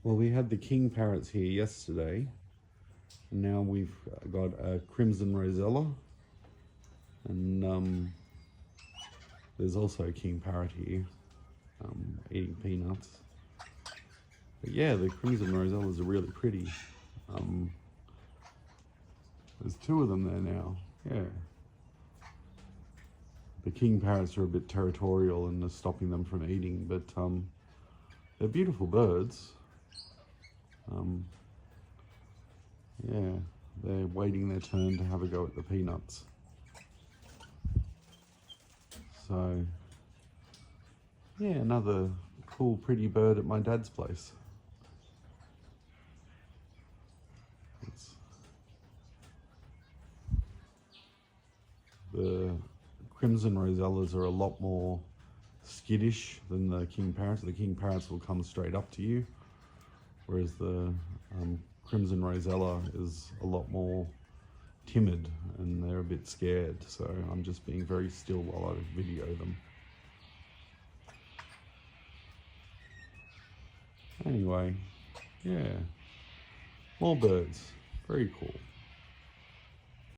Well, we had the king parrots here yesterday, and now we've got a crimson rosella, and there's also a king parrot here eating peanuts. But yeah, the crimson rosellas are really pretty. There's two of them there now. Yeah. The king parrots are a bit territorial and are stopping them from eating, but they're beautiful birds. Yeah, they're waiting their turn to have a go at the peanuts. So, yeah, another cool, pretty bird at my dad's place. The crimson rosellas are a lot more skittish than the king parrots. The king parrots will come straight up to you, whereas the crimson rosella is a lot more timid and they're a bit scared. So I'm just being very still while I video them. Anyway, yeah, more birds, very cool.